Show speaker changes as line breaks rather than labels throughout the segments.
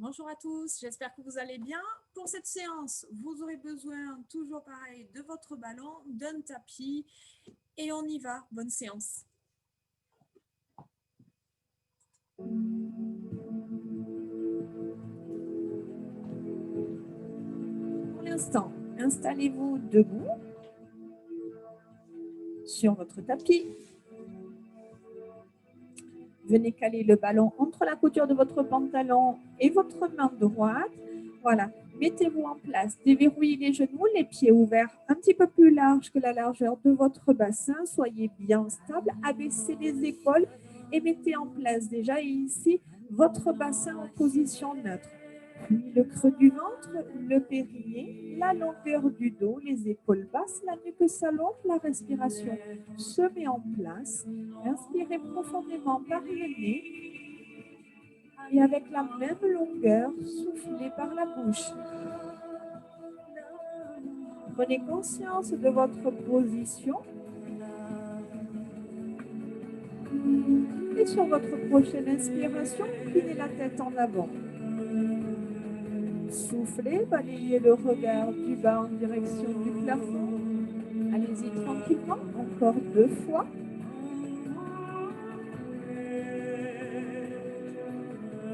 Bonjour à tous, j'espère que vous allez bien. Pour cette séance, vous aurez besoin, toujours pareil, de votre ballon, d'un tapis et on y va. Bonne séance. Pour l'instant, installez-vous debout sur votre tapis. Venez caler le ballon entre la couture de votre pantalon et votre main droite. Voilà, mettez-vous en place, déverrouillez les genoux, les pieds ouverts un petit peu plus large que la largeur de votre bassin. Soyez bien stable, abaissez les épaules et mettez en place déjà ici votre bassin en position neutre. Puis le creux du ventre, le périnée, la longueur du dos, les épaules basses, la nuque s'allonge, la respiration se met en place. Inspirez profondément par le nez et avec la même longueur, soufflez par la bouche. Prenez conscience de votre position et sur votre prochaine inspiration, inclinez la tête en avant. Soufflez, balayez le regard du bas en direction du plafond. Allez-y tranquillement, encore 2 fois.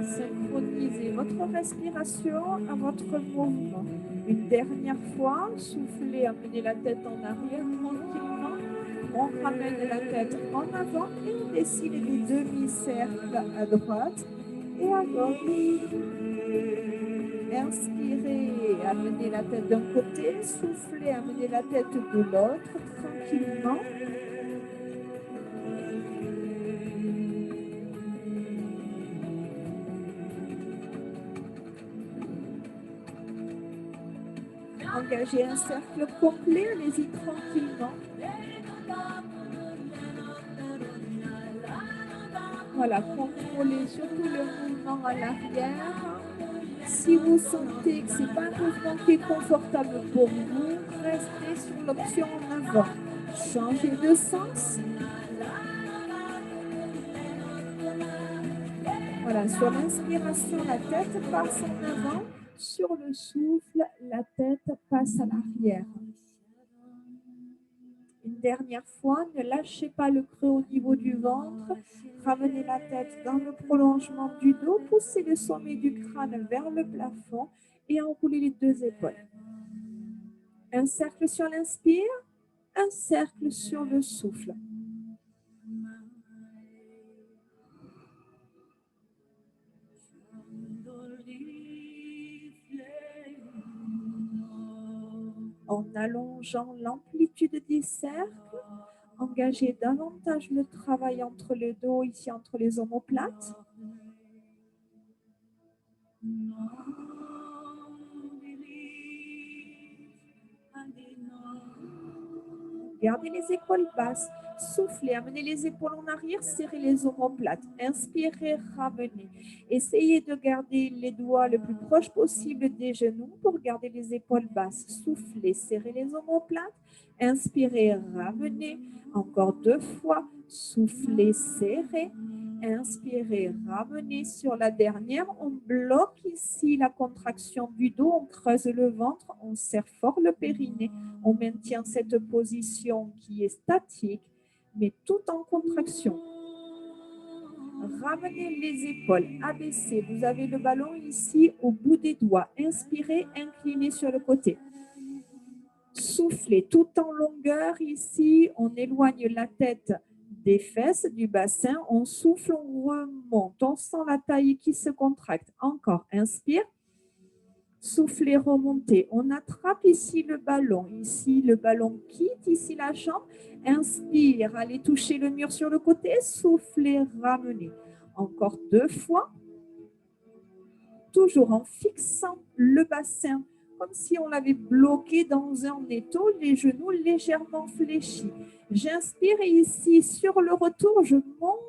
Synchronisez votre respiration à votre mouvement. Une dernière fois, soufflez, amenez la tête en arrière tranquillement. On ramène la tête en avant et on dessine des demi-cercles à droite et à gauche. Inspirez, amenez la tête d'un côté, soufflez, amenez la tête de l'autre tranquillement. Engagez un cercle complet, allez-y tranquillement. Voilà, contrôlez surtout le mouvement à l'arrière. Si vous sentez que ce n'est pas un mouvement qui est confortable pour vous, restez sur l'option en avant. Changez de sens. Voilà, sur l'inspiration, la tête passe en avant. Sur le souffle, la tête passe à l'arrière. Une dernière fois, ne lâchez pas le creux au niveau du ventre. Ramenez la tête dans le prolongement du dos. Poussez le sommet du crâne vers le plafond et enroulez les 2 épaules. Un cercle sur l'inspire, un cercle sur le souffle. En allongeant l'amplitude des cercles, engagez davantage le travail entre le dos, ici entre les omoplates. Gardez les épaules basses. Soufflez, amenez les épaules en arrière, serrez les omoplates. Inspirez, ramenez. Essayez de garder les doigts le plus proche possible des genoux pour garder les épaules basses. Soufflez, serrez les omoplates. Inspirez, ramenez. Encore 2 fois. Soufflez, serrez. Inspirez, ramenez. Sur la dernière, on bloque ici la contraction du dos, on creuse le ventre, on serre fort le périnée, on maintient cette position qui est statique, mais tout en contraction. Ramenez les épaules, abaissez. Vous avez le ballon ici au bout des doigts. Inspirez, inclinez sur le côté. Soufflez tout en longueur ici. On éloigne la tête des fesses, du bassin. On souffle, on remonte. On sent la taille qui se contracte. Encore, inspire. Soufflez, remontez. On attrape ici le ballon. Ici, le ballon quitte ici la jambe. Inspire, allez toucher le mur sur le côté. Soufflez, ramenez. Encore 2 fois. Toujours en fixant le bassin, comme si on l'avait bloqué dans un étau, les genoux légèrement fléchis. J'inspire et ici, sur le retour, je monte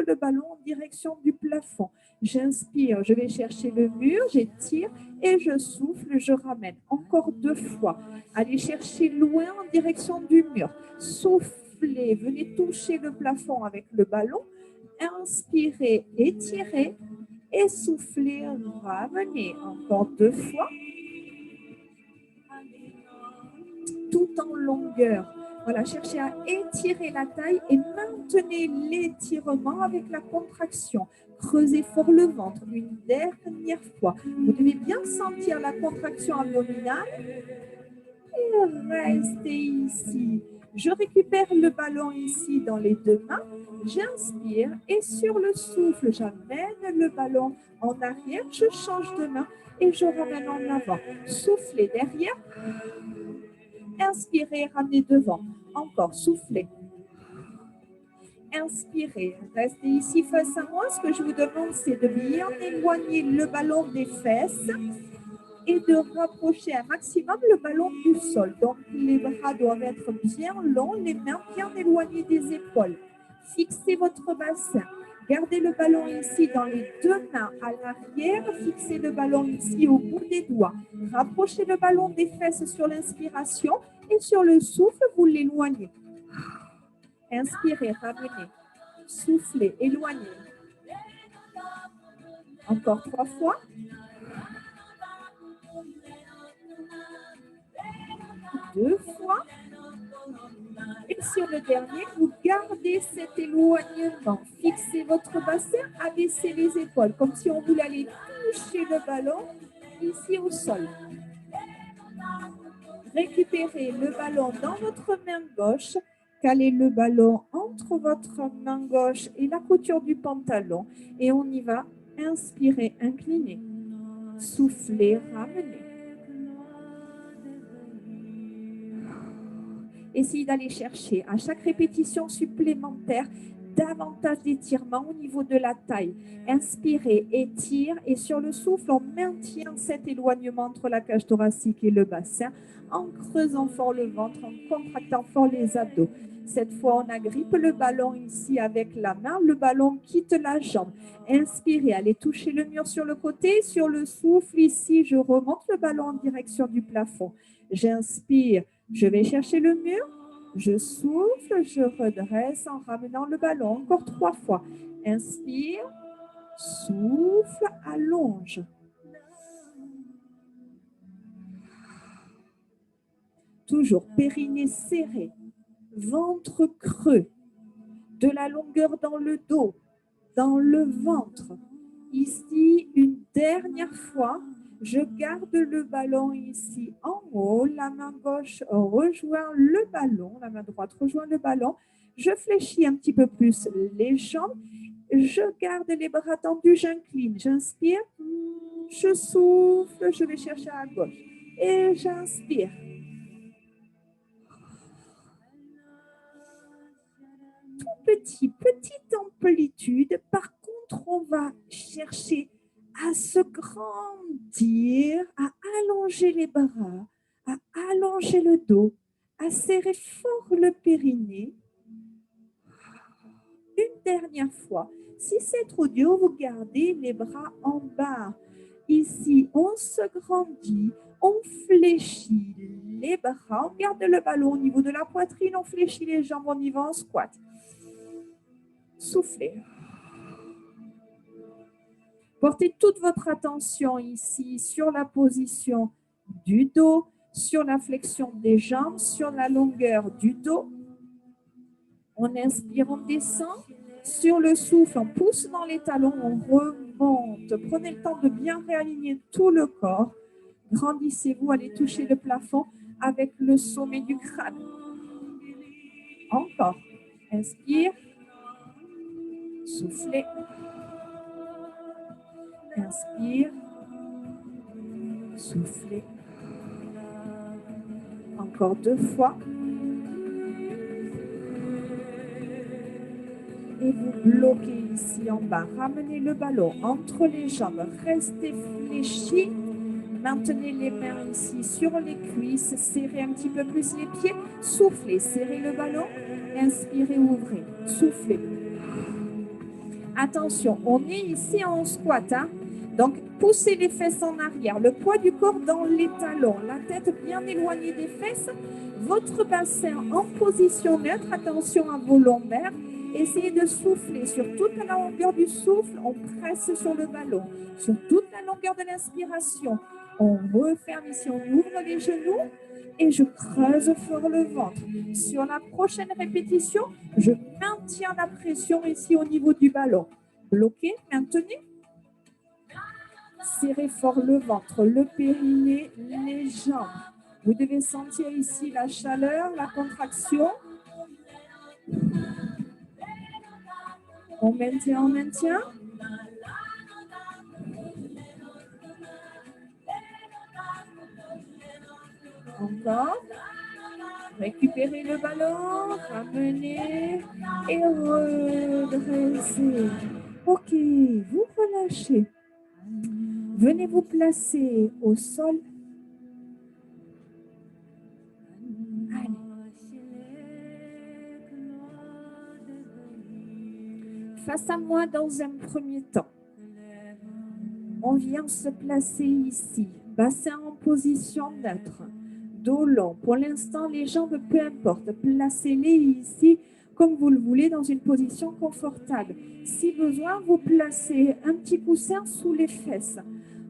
le ballon en direction du plafond. J'inspire, je vais chercher le mur, j'étire et je souffle, je ramène. Encore 2 fois. Allez chercher loin en direction du mur. Soufflez, venez toucher le plafond avec le ballon. Inspirez, étirez. et soufflez, ramenez encore 2 fois, tout en longueur. Voilà, cherchez à étirer la taille et maintenez l'étirement avec la contraction. Creusez fort le ventre une dernière fois. Vous devez bien sentir la contraction abdominale et restez ici. Je récupère le ballon ici dans les 2 mains. J'inspire et sur le souffle, j'amène le ballon en arrière. Je change de main et je ramène en avant. Soufflez derrière. Inspirez, ramenez devant. Encore, soufflez. Inspirez, restez ici face à moi. Ce que je vous demande, c'est de bien éloigner le ballon des fesses et de rapprocher un maximum le ballon du sol. Donc, les bras doivent être bien longs, les mains bien éloignées des épaules. Fixez votre bassin. Gardez le ballon ici dans les 2 mains à l'arrière. Fixez le ballon ici au bout des doigts. Rapprochez le ballon des fesses sur l'inspiration et sur le souffle, vous l'éloignez. Inspirez, ramenez. Soufflez, éloignez. Encore 3 fois. Deux fois. Et sur le dernier, vous gardez cet éloignement. Fixez votre bassin, abaissez les épaules, comme si on voulait aller toucher le ballon ici au sol. Récupérez le ballon dans votre main gauche. Calez le ballon entre votre main gauche et la couture du pantalon. Et on y va. Inspirez, inclinez. Soufflez, ramenez. Essayez d'aller chercher à chaque répétition supplémentaire davantage d'étirement au niveau de la taille. Inspirez, étire et sur le souffle, on maintient cet éloignement entre la cage thoracique et le bassin en creusant fort le ventre, en contractant fort les abdos. Cette fois, on agrippe le ballon ici avec la main. Le ballon quitte la jambe. Inspirez, allez toucher le mur sur le côté. Sur le souffle, ici, je remonte le ballon en direction du plafond. J'inspire, je vais chercher le mur. Je souffle, je redresse en ramenant le ballon. Encore 3 fois. Inspire, souffle, allonge. Toujours périnée serré, ventre creux, de la longueur dans le dos, dans le ventre. Ici, une dernière fois, je garde le ballon ici en haut. La main gauche rejoint le ballon, la main droite rejoint le ballon. Je fléchis un petit peu plus les jambes. Je garde les bras tendus, j'incline. J'inspire, je souffle, je vais chercher à gauche. Et j'inspire. Petite amplitude. Par contre, on va chercher à se grandir, à allonger les bras, à allonger le dos, à serrer fort le périnée. Une dernière fois. Si c'est trop dur, vous gardez les bras en bas. Ici, on se grandit, on fléchit les bras, on garde le ballon au niveau de la poitrine, on fléchit les jambes, on y va en squat. Soufflez. Portez toute votre attention ici sur la position du dos, sur la flexion des jambes, sur la longueur du dos. On inspire, on descend. Sur le souffle, on pousse dans les talons, on remonte. Prenez le temps de bien réaligner tout le corps. Grandissez-vous, allez toucher le plafond avec le sommet du crâne. Encore. Inspire. Soufflez. Inspire. Soufflez. Encore 2 fois. Et vous bloquez ici en bas. Ramenez le ballon entre les jambes. Restez fléchis. Maintenez les mains ici sur les cuisses. Serrez un petit peu plus les pieds. Soufflez. Serrez le ballon. Inspirez, ouvrez. Soufflez. Attention, on est ici en squat. Donc, poussez les fesses en arrière. Le poids du corps dans les talons. La tête bien éloignée des fesses. Votre bassin en position neutre. Attention à vos lombaires. Essayez de souffler sur toute la longueur du souffle. On presse sur le ballon. Sur toute la longueur de l'inspiration, on referme ici, on ouvre les genoux et je creuse fort le ventre. Sur la prochaine répétition, je maintiens la pression ici au niveau du ballon. Bloquez, maintenez. Serrez fort le ventre, le périnée, les jambes. Vous devez sentir ici la chaleur, la contraction. On maintient, on maintient. Encore. Récupérez le ballon, ramenez et redressez. Ok, vous relâchez. Venez vous placer au sol. Allez. Face à moi dans un premier temps. On vient se placer ici. Bassin en position neutre. Dos long. Pour l'instant, les jambes, peu importe. Placez-les ici comme vous le voulez dans une position confortable. Si besoin, vous placez un petit coussin sous les fesses.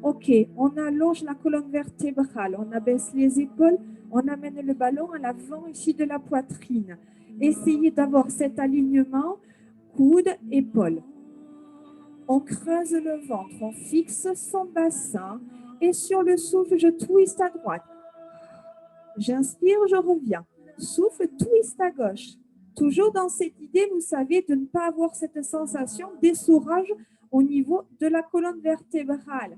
Ok, on allonge la colonne vertébrale, on abaisse les épaules, on amène le ballon à l'avant ici de la poitrine. Essayez d'avoir cet alignement coude-épaule. On creuse le ventre, on fixe son bassin et sur le souffle, je twiste à droite. J'inspire, je reviens. Souffle, twist à gauche. Toujours dans cette idée, vous savez, de ne pas avoir cette sensation d'essourage au niveau de la colonne vertébrale.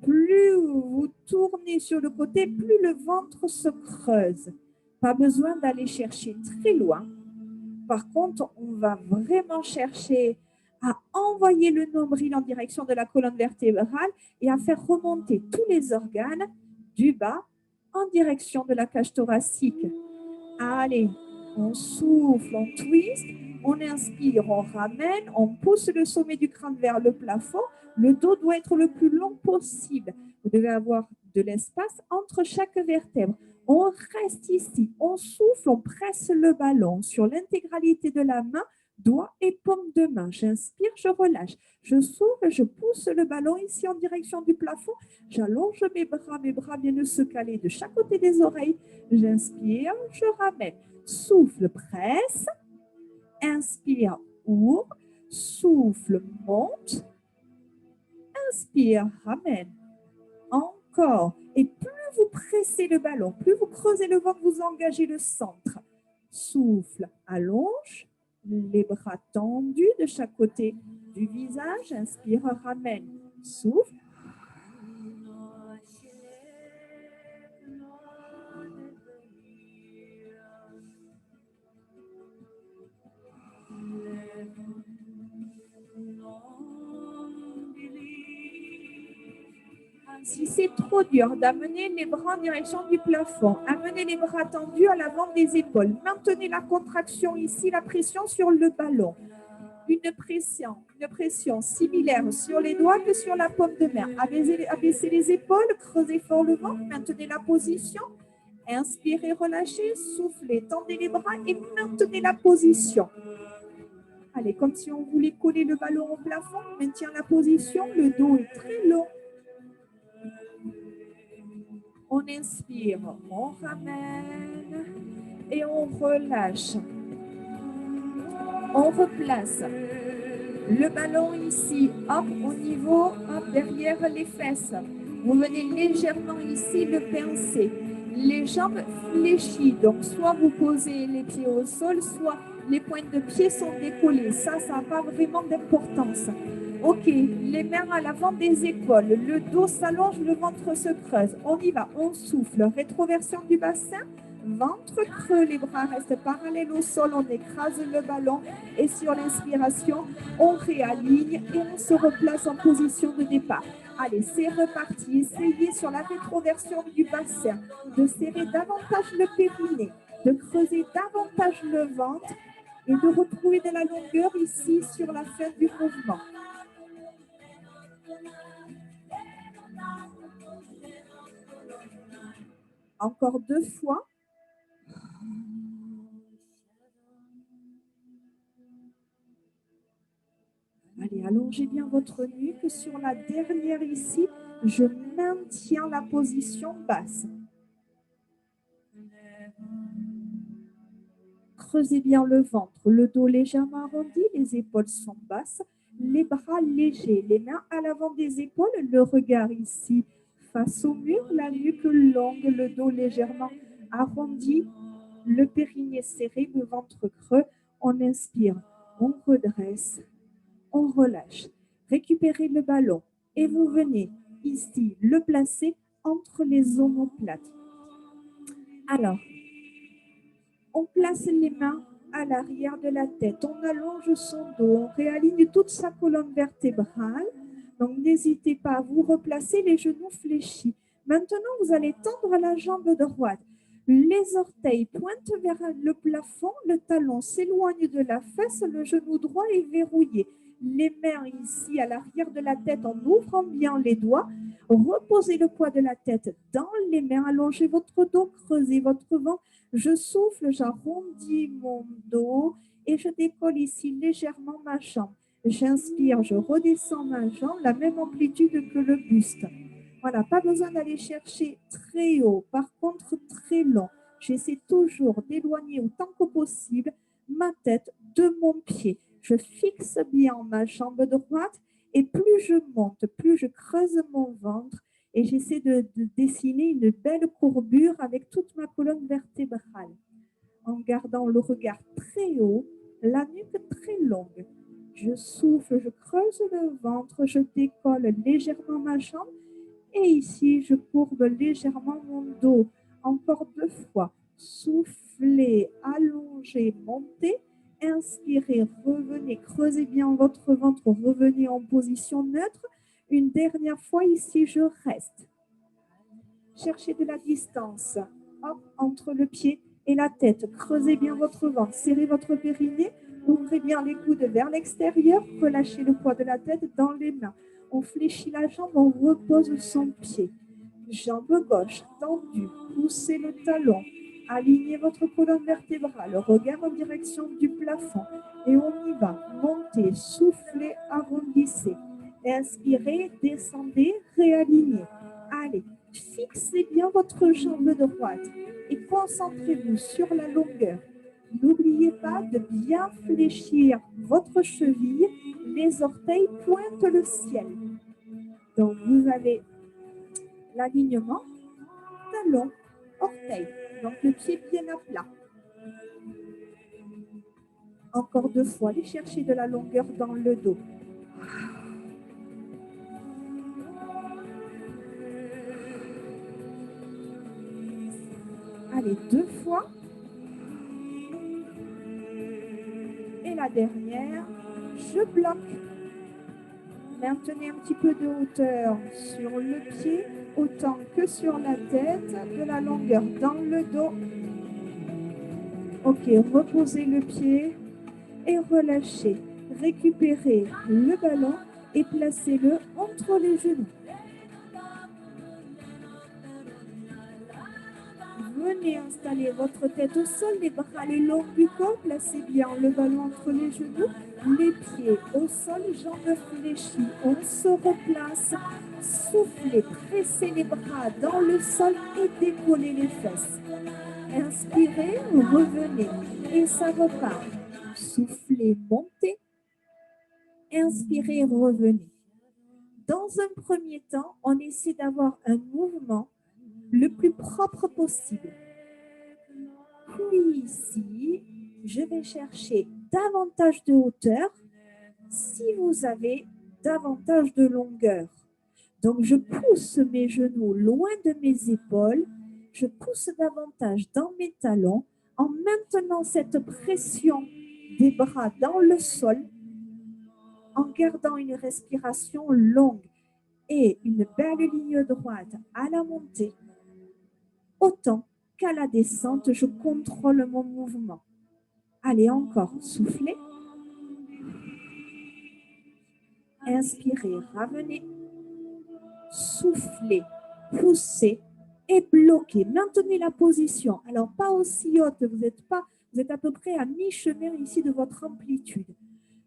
Plus vous tournez sur le côté, plus le ventre se creuse. Pas besoin d'aller chercher très loin. Par contre, on va vraiment chercher à envoyer le nombril en direction de la colonne vertébrale et à faire remonter tous les organes du bas en direction de la cage thoracique. Allez, on souffle, on twist, on inspire, on ramène, on pousse le sommet du crâne vers le plafond. Le dos doit être le plus long possible. Vous devez avoir de l'espace entre chaque vertèbre. On reste ici, on souffle, on presse le ballon sur l'intégralité de la main, doigt et paume de main. J'inspire, je relâche. Je souffle, je pousse le ballon ici en direction du plafond. J'allonge mes bras viennent se caler de chaque côté des oreilles. J'inspire, je ramène. Souffle, presse. Inspire, ouvre. Souffle, monte. Inspire, ramène. Encore. Et plus vous pressez le ballon, plus vous creusez le ventre, vous engagez le centre. Souffle, allonge. Les bras tendus de chaque côté du visage. Inspire, ramène. Souffle. Si c'est trop dur d'amener les bras en direction du plafond, amenez les bras tendus à l'avant des épaules. Maintenez la contraction ici, la pression sur le ballon. Une pression similaire sur les doigts que sur la paume de main. Abaissez les épaules, creusez fort le ventre, maintenez la position. Inspirez, relâchez, soufflez, tendez les bras et maintenez la position. Allez, comme si on voulait coller le ballon au plafond, maintient la position, le dos est très long. On inspire, on ramène et on relâche. On replace le ballon ici, hop, au niveau, hop, derrière les fesses. Vous venez légèrement ici le pincer. Les jambes fléchies, donc soit vous posez les pieds au sol, soit les pointes de pied sont décollées. Ça n'a pas vraiment d'importance. Ok, les mains à l'avant des épaules, le dos s'allonge, le ventre se creuse. On y va, on souffle, rétroversion du bassin, ventre creux, les bras restent parallèles au sol, on écrase le ballon et sur l'inspiration, on réaligne et on se replace en position de départ. Allez, c'est reparti. Essayez sur la rétroversion du bassin de serrer davantage le périnée, de creuser davantage le ventre et de retrouver de la longueur ici sur la fin du mouvement. Encore 2 fois. Allongez bien votre nuque. Sur la dernière ici, je maintiens la position basse. Creusez bien le ventre, le dos légèrement arrondi, les épaules sont basses, les bras légers, les mains à l'avant des épaules, le regard ici face au mur, la nuque longue, le dos légèrement arrondi, le périnée serré, le ventre creux. On inspire, on redresse, on relâche. Récupérez le ballon et vous venez ici le placer entre les omoplates. Alors, on place les mains à l'arrière de la tête, on allonge son dos, on réaligne toute sa colonne vertébrale. Donc, n'hésitez pas à vous replacer les genoux fléchis. Maintenant, vous allez tendre la jambe droite. Les orteils pointent vers le plafond, le talon s'éloigne de la fesse, le genou droit est verrouillé. Les mains ici à l'arrière de la tête en ouvrant bien les doigts. Reposez le poids de la tête dans les mains, allongez votre dos, creusez votre ventre. Je souffle, j'arrondis mon dos et je décolle ici légèrement ma jambe. J'inspire, je redescends ma jambe, la même amplitude que le buste. Voilà, pas besoin d'aller chercher très haut, par contre très long. J'essaie toujours d'éloigner autant que possible ma tête de mon pied. Je fixe bien ma jambe droite et plus je monte, plus je creuse mon ventre et j'essaie de dessiner une belle courbure avec toute ma colonne vertébrale en gardant le regard très haut, la nuque très longue. Je souffle, je creuse le ventre, je décolle légèrement ma jambe et ici, je courbe légèrement mon dos. Encore 2 fois. Soufflez, allongez, montez. Inspirez, revenez, creusez bien votre ventre, revenez en position neutre. Une dernière fois, ici, je reste. Cherchez de la distance. Hop, entre le pied et la tête. Creusez bien votre ventre, serrez votre périnée, ouvrez bien les coudes vers l'extérieur, relâchez le poids de la tête dans les mains. On fléchit la jambe, on repose son pied. Jambe gauche tendue, poussez le talon, alignez votre colonne vertébrale, regard en direction du plafond et on y va. Montez, soufflez, arrondissez. Inspirez, descendez, réalignez. Allez, fixez bien votre jambe droite et concentrez-vous sur la longueur. N'oubliez pas de bien fléchir votre cheville, les orteils pointent le ciel. Donc, vous avez l'alignement, talon, orteil. Donc, le pied bien à plat. Encore 2 fois, allez chercher de la longueur dans le dos. Allez, 2 fois. Et la dernière, je bloque. Maintenez un petit peu de hauteur sur le pied, autant que sur la tête, de la longueur dans le dos. Ok, reposez le pied et relâchez. Récupérez le ballon et placez-le entre les genoux. Venez installer votre tête au sol, les bras le long du corps, placez bien le ballon entre les genoux, les pieds au sol, jambes fléchies. On se replace, soufflez, pressez les bras dans le sol et décollez les fesses. Inspirez, revenez et ça repart. Soufflez, montez. Inspirez, revenez. Dans un premier temps, on essaie d'avoir un mouvement le plus propre possible. Puis ici, je vais chercher davantage de hauteur si vous avez davantage de longueur. Donc, je pousse mes genoux loin de mes épaules, je pousse davantage dans mes talons en maintenant cette pression des bras dans le sol, en gardant une respiration longue et une belle ligne droite à la montée. Autant qu'à la descente, je contrôle mon mouvement. Allez, encore, soufflez. Inspirez, ramenez. Soufflez, poussez et bloquez. Maintenez la position. Alors, pas aussi haute, vous êtes à peu près à mi-chemin ici de votre amplitude.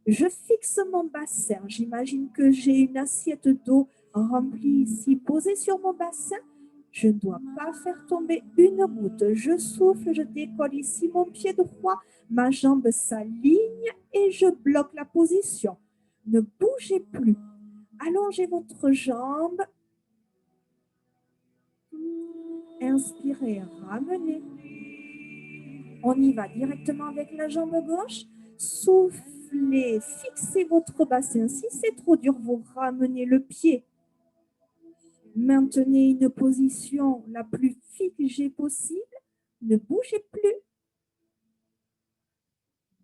Je fixe mon bassin. J'imagine que j'ai une assiette d'eau remplie ici, posée sur mon bassin. Je ne dois pas faire tomber une goutte. Je souffle, je décolle ici mon pied droit. Ma jambe s'aligne et je bloque la position. Ne bougez plus. Allongez votre jambe. Inspirez, ramenez. On y va directement avec la jambe gauche. Soufflez, fixez votre bassin. Si c'est trop dur, vous ramenez le pied. Maintenez une position la plus figée possible. Ne bougez plus.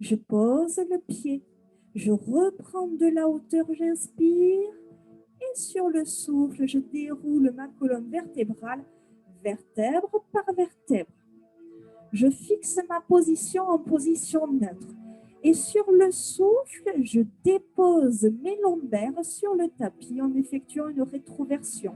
Je pose le pied. Je reprends de la hauteur, j'inspire. Et sur le souffle, je déroule ma colonne vertébrale, vertèbre par vertèbre. Je fixe ma position en position neutre. Et sur le souffle, je dépose mes lombaires sur le tapis en effectuant une rétroversion.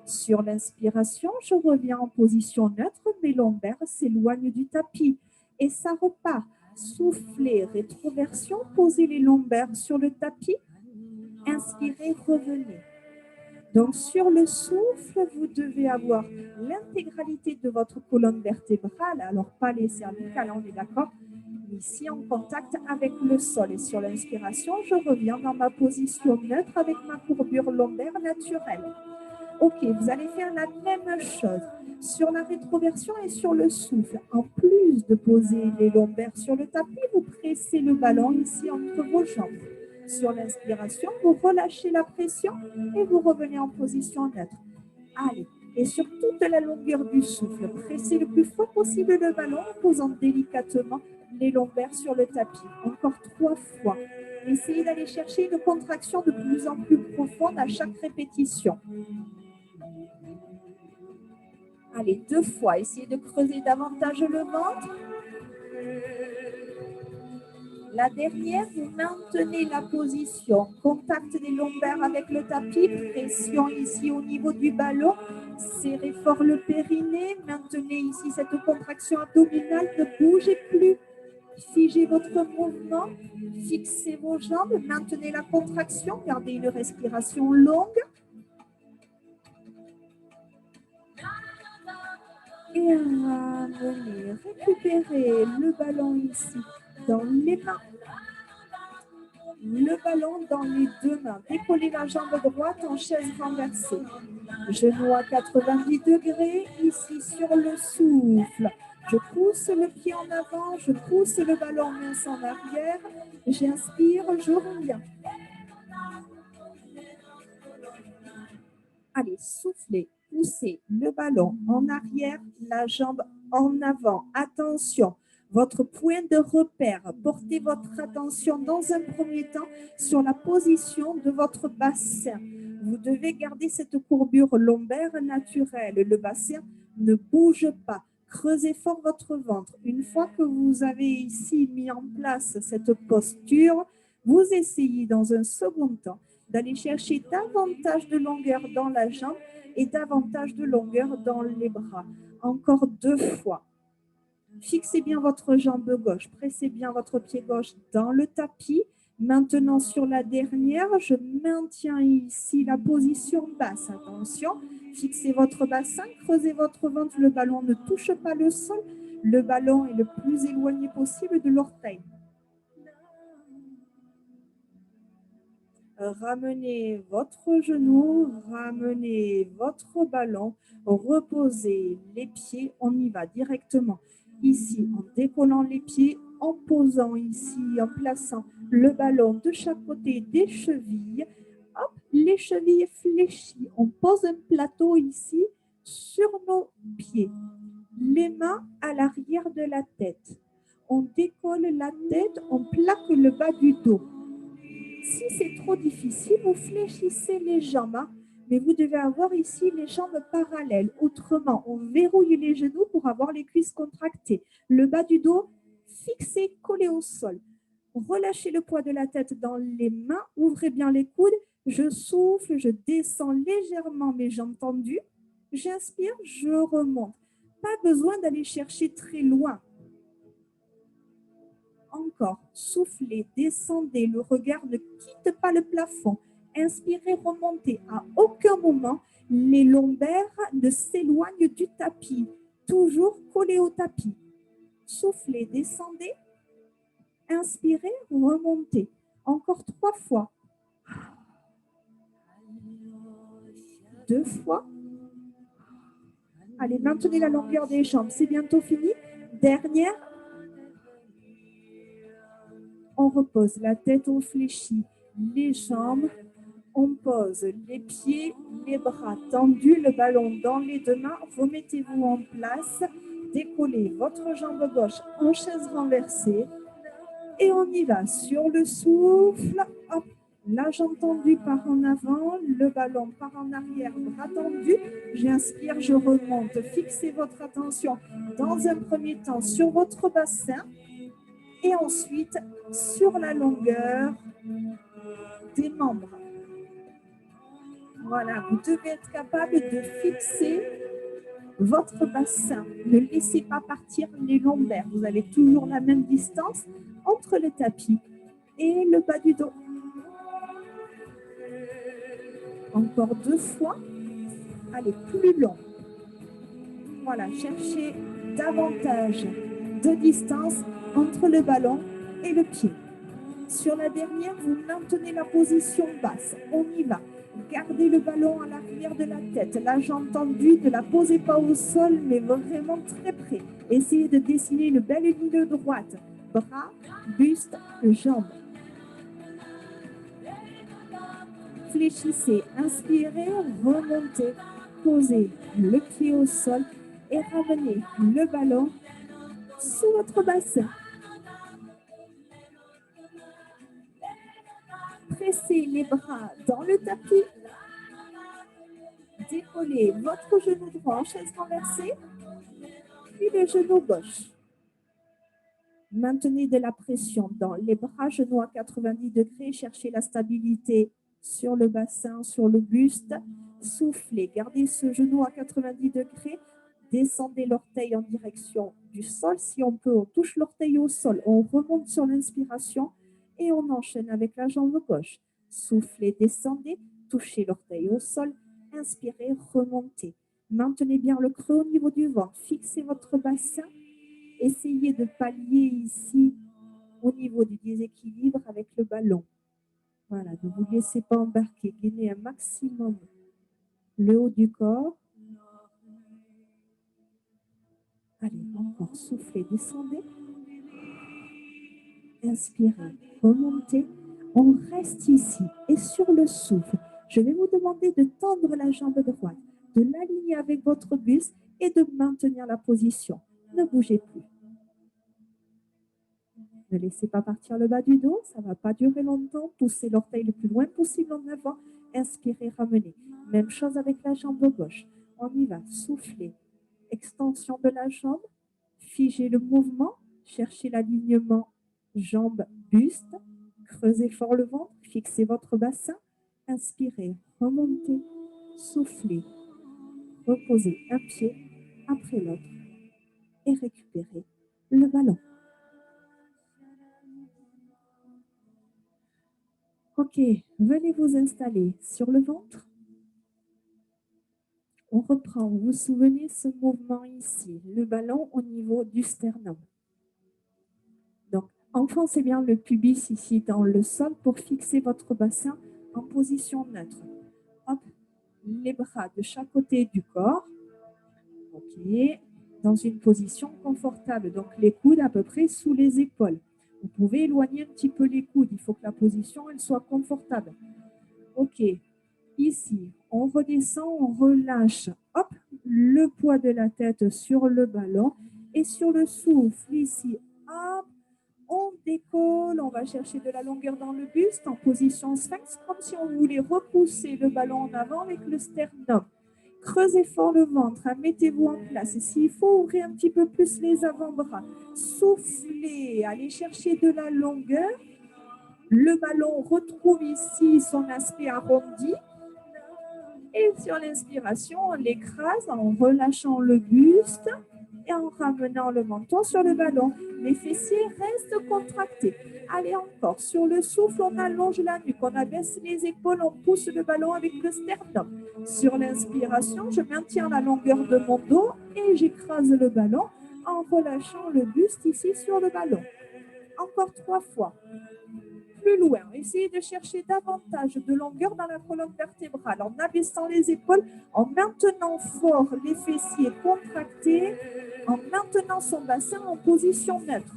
Sur l'inspiration, je reviens en position neutre, mes lombaires s'éloignent du tapis. Et ça repart. Soufflez, rétroversion, posez les lombaires sur le tapis. Inspirez, revenez. Donc, sur le souffle, vous devez avoir l'intégralité de votre colonne vertébrale, alors pas les cervicales, on est d'accord, ici en contact avec le sol. Et sur l'inspiration, je reviens dans ma position neutre avec ma courbure lombaire naturelle. Ok, vous allez faire la même chose sur la rétroversion et sur le souffle. En plus de poser les lombaires sur le tapis, vous pressez le ballon ici entre vos jambes. Sur l'inspiration, vous relâchez la pression et vous revenez en position neutre. Allez, et sur toute la longueur du souffle, pressez le plus fort possible le ballon en posant délicatement les lombaires sur le tapis. Encore 3 fois. Essayez d'aller chercher une contraction de plus en plus profonde à chaque répétition. Allez, 2 fois. Essayez de creuser davantage le ventre. La dernière, vous maintenez la position. Contact des lombaires avec le tapis. Pression ici au niveau du ballon. Serrez fort le périnée. Maintenez ici cette contraction abdominale. Ne bougez plus. Figez votre mouvement. Fixez vos jambes. Maintenez la contraction. Gardez une respiration longue. Et ramenez, récupérez le ballon ici dans les mains. Le ballon dans les 2 mains. Décollez la jambe droite en chaise renversée. Genou à 90 degrés, ici sur le souffle. Je pousse le pied en avant, je pousse le ballon mince en arrière. J'inspire, je reviens. Allez, soufflez, poussez le ballon en arrière, la jambe en avant. Attention, votre point de repère, portez votre attention dans un premier temps sur la position de votre bassin. Vous devez garder cette courbure lombaire naturelle. Le bassin ne bouge pas. Creusez fort votre ventre. Une fois que vous avez ici mis en place cette posture, vous essayez dans un second temps d'aller chercher davantage de longueur dans la jambe et davantage de longueur dans les bras. Encore 2 fois. Fixez bien votre jambe gauche, pressez bien votre pied gauche dans le tapis. Maintenant, sur la dernière, je maintiens ici la position basse. Attention, fixez votre bassin, creusez votre ventre, le ballon ne touche pas le sol. Le ballon est le plus éloigné possible de l'orteil. Ramenez votre genou, ramenez votre ballon, reposez les pieds, on y va directement. Ici, en décollant les pieds, en posant ici, en plaçant le ballon de chaque côté des chevilles. Hop, les chevilles fléchies. On pose un plateau ici sur nos pieds. Les mains à l'arrière de la tête. On décolle la tête, on plaque le bas du dos. Si c'est trop difficile, vous fléchissez les jambes, mais vous devez avoir ici les jambes parallèles. Autrement, on verrouille les genoux pour avoir les cuisses contractées. Le bas du dos fixé, collé au sol. Relâchez le poids de la tête dans les mains, ouvrez bien les coudes. Je souffle, je descends légèrement mes jambes tendues. J'inspire, je remonte. Pas besoin d'aller chercher très loin. Encore, soufflez, descendez, le regard ne quitte pas le plafond. Inspirez, remontez. À aucun moment, les lombaires ne s'éloignent du tapis, toujours collés au tapis. Soufflez, descendez, inspirez, remontez. Encore 3 fois. 2 fois. Allez, maintenez la longueur des jambes. C'est bientôt fini. Dernière. On repose la tête, on fléchit les jambes. On pose les pieds, les bras tendus, le ballon dans les 2 mains. Remettez-vous en place. Décollez votre jambe gauche en chaise renversée. Et on y va. Sur le souffle, hop, la jambe tendue part en avant, le ballon part en arrière, bras tendus. J'inspire, je remonte. Fixez votre attention dans un premier temps sur votre bassin et ensuite sur la longueur des membres. Voilà, vous devez être capable de fixer votre bassin. Ne laissez pas partir les lombaires. Vous avez toujours la même distance entre le tapis et le bas du dos. Encore 2 fois. Allez, plus long. Voilà, cherchez davantage de distance entre le ballon et le pied. Sur la dernière, vous maintenez la position basse. On y va. Gardez le ballon à l'arrière de la tête. La jambe tendue, ne la posez pas au sol, mais vraiment très près. Essayez de dessiner une belle ligne droite. Bras, buste, jambes. Fléchissez, inspirez, remontez, posez le pied au sol et ramenez le ballon sous votre bassin. Pressez les bras dans le tapis. Décollez votre genou droit en chaise renversée, puis le genou gauche. Maintenez de la pression dans les bras, genoux à 90 degrés. Cherchez la stabilité sur le bassin, sur le buste. Soufflez, gardez ce genou à 90 degrés. Descendez l'orteil en direction du sol. Si on peut, on touche l'orteil au sol. On remonte sur l'inspiration et on enchaîne avec la jambe gauche. Soufflez, descendez, touchez l'orteil au sol. Inspirez, remontez. Maintenez bien le creux au niveau du ventre. Fixez votre bassin. Essayez de pallier ici au niveau du déséquilibre avec le ballon. Voilà, ne vous laissez pas embarquer. Gainez un maximum le haut du corps. Allez, encore soufflez, descendez. Inspirez, remontez. On reste ici et sur le souffle, je vais vous demander de tendre la jambe droite, de l'aligner avec votre buste et de maintenir la position. Ne bougez plus. Ne laissez pas partir le bas du dos, ça ne va pas durer longtemps. Poussez l'orteil le plus loin possible en avant. Inspirez, ramenez. Même chose avec la jambe gauche. On y va, soufflez. Extension de la jambe. Figez le mouvement. Cherchez l'alignement jambe, buste. Creusez fort le ventre. Fixez votre bassin. Inspirez, remontez. Soufflez. Reposez un pied après l'autre. Et récupérez le ballon. Ok, venez vous installer sur le ventre. On reprend, vous vous souvenez ce mouvement ici, le ballon au niveau du sternum. Donc, enfoncez bien le pubis ici dans le sol pour fixer votre bassin en position neutre. Hop, les bras de chaque côté du corps. Ok, dans une position confortable. Donc, les coudes à peu près sous les épaules. Vous pouvez éloigner un petit peu les coudes. Il faut que la position elle soit confortable. Ok. Ici, on redescend, on relâche. Hop, le poids de la tête sur le ballon. Et sur le souffle, ici, hop, on décolle. On va chercher de la longueur dans le buste en position sphinx, comme si on voulait repousser le ballon en avant avec le sternum. Creusez fort le ventre, hein, mettez-vous en place. Et s'il faut, ouvrez un petit peu plus les avant-bras. Soufflez, allez chercher de la longueur. Le ballon retrouve ici son aspect arrondi. Et sur l'inspiration, on l'écrase en relâchant le buste et en ramenant le menton sur le ballon. Les fessiers restent contractés. Allez encore, sur le souffle, on allonge la nuque, on abaisse les épaules, on pousse le ballon avec le sternum. Sur l'inspiration, je maintiens la longueur de mon dos et j'écrase le ballon en relâchant le buste ici sur le ballon. Encore 3 fois. Plus loin, essayez de chercher davantage de longueur dans la colonne vertébrale en abaissant les épaules, en maintenant fort les fessiers contractés, en maintenant son bassin en position neutre.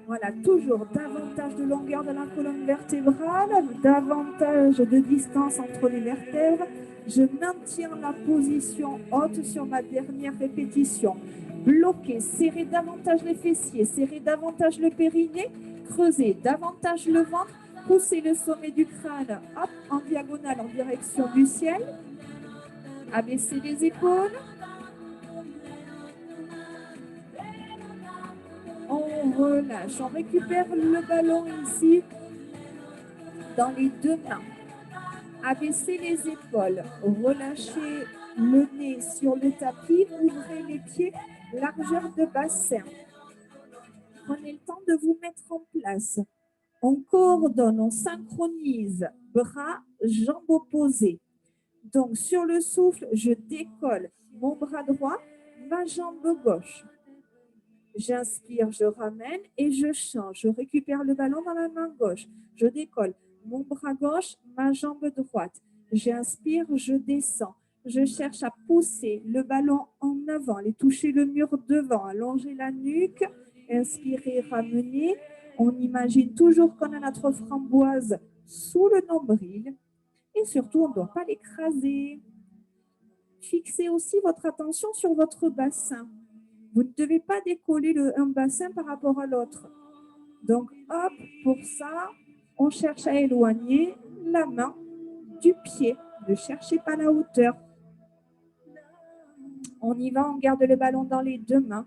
Voilà, toujours davantage de longueur de la colonne vertébrale, davantage de distance entre les vertèbres. Je maintiens la position haute sur ma dernière répétition. Bloquez, serrez davantage les fessiers, serrez davantage le périnée, creusez davantage le ventre, poussez le sommet du crâne hop, en diagonale en direction du ciel. Abaissez les épaules. On relâche, on récupère le ballon ici dans les 2 mains. Abaissez les épaules, relâchez le nez sur le tapis, ouvrez les pieds, largeur de bassin. Prenez le temps de vous mettre en place. On coordonne, on synchronise, bras, jambes opposées. Donc sur le souffle, je décolle mon bras droit, ma jambe gauche. J'inspire, je ramène et je change. Je récupère le ballon dans la main gauche. Je décolle mon bras gauche, ma jambe droite. J'inspire, je descends. Je cherche à pousser le ballon en avant, aller toucher le mur devant, allonger la nuque. Inspirez, ramenez. On imagine toujours qu'on a notre framboise sous le nombril. Et surtout, on ne doit pas l'écraser. Fixez aussi votre attention sur votre bassin. Vous ne devez pas décoller un bassin par rapport à l'autre. Donc, hop, pour ça, on cherche à éloigner la main du pied. Ne cherchez pas la hauteur. On y va, on garde le ballon dans les 2 mains.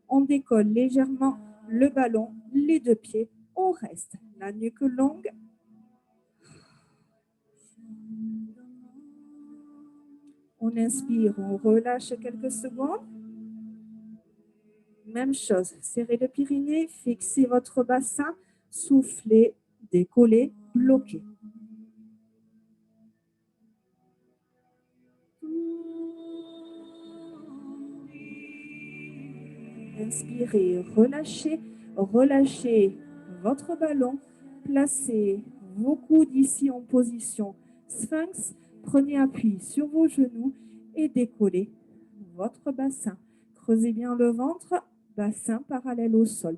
On décolle légèrement le ballon, les 2 pieds. On reste. La nuque longue. On inspire, on relâche quelques secondes. Même chose, serrez le périnée, fixez votre bassin, soufflez, décollez, bloquez. Inspirez, relâchez, relâchez votre ballon, placez vos coudes ici en position sphinx, prenez appui sur vos genoux et décollez votre bassin. Creusez bien le ventre, bassin parallèle au sol.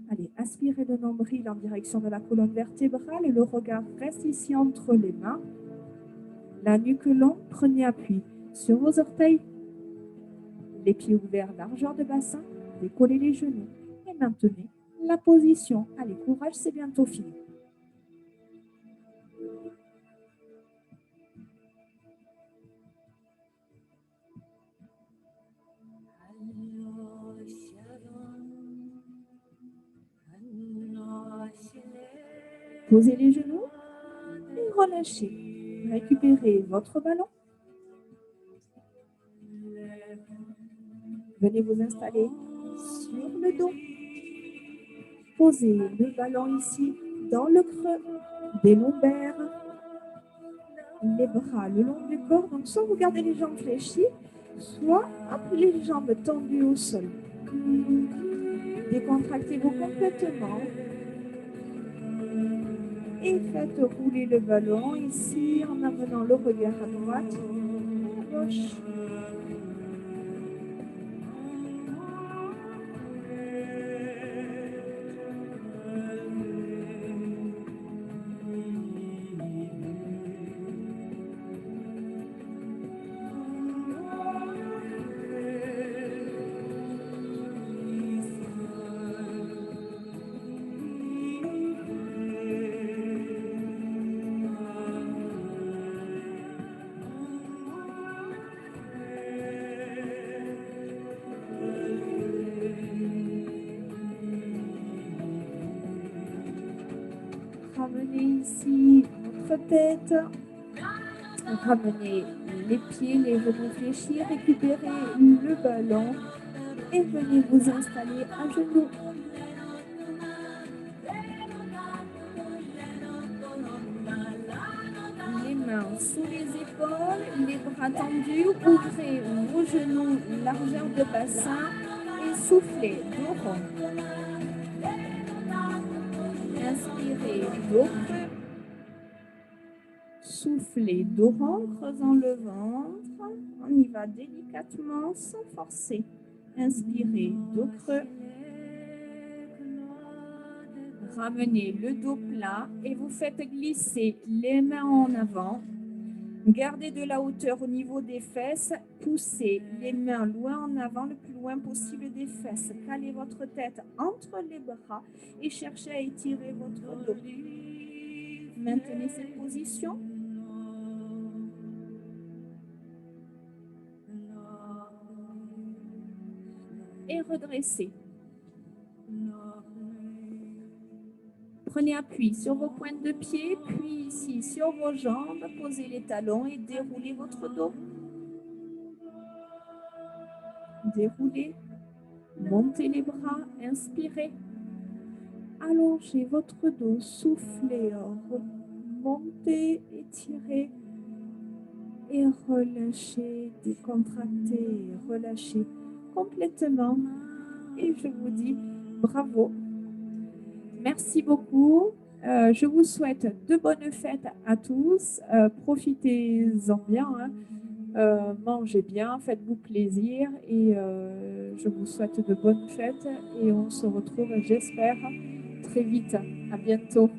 Allez, aspirez le nombril en direction de la colonne vertébrale et le regard reste ici entre les mains. La nuque longue, prenez appui sur vos orteils. Les pieds ouverts, largeur de bassin, décollez les genoux et maintenez la position. Allez, courage, c'est bientôt fini. Posez les genoux et relâchez. Récupérez votre ballon. Venez vous installer sur le dos. Posez le ballon ici dans le creux des lombaires. Les bras le long du corps. Donc, soit vous gardez les jambes fléchies, soit les jambes tendues au sol. Décontractez-vous complètement. Et faites rouler le ballon ici en amenant le regard à droite et à gauche. Ramenez ici votre tête Ramenez les pieds, les genoux fléchis, récupérez le ballon et venez vous installer à genoux. Les mains sous les épaules, les bras tendus, ouvrez vos genoux, largeur de bassin et soufflez, dos rond. Inspirez, dos creux. Soufflez, dos rond, creusant le ventre. On y va délicatement, sans forcer. Inspirez, dos creux. Ramenez le dos plat et vous faites glisser les mains en avant. Gardez de la hauteur au niveau des fesses. Poussez les mains loin en avant, le plus loin possible des fesses. Calez votre tête entre les bras et cherchez à étirer votre dos. Maintenez cette position. Et redressez. Prenez appui sur vos pointes de pied, puis ici sur vos jambes, posez les talons et déroulez votre dos. Déroulez, montez les bras, inspirez. Allongez votre dos, soufflez, montez, étirez et relâchez, décontractez, relâchez complètement. Et je vous dis bravo. Merci beaucoup. Je vous souhaite de bonnes fêtes à tous. Profitez-en bien. Mangez bien, faites-vous plaisir. Et je vous souhaite de bonnes fêtes. Et on se retrouve, j'espère, très vite. À bientôt.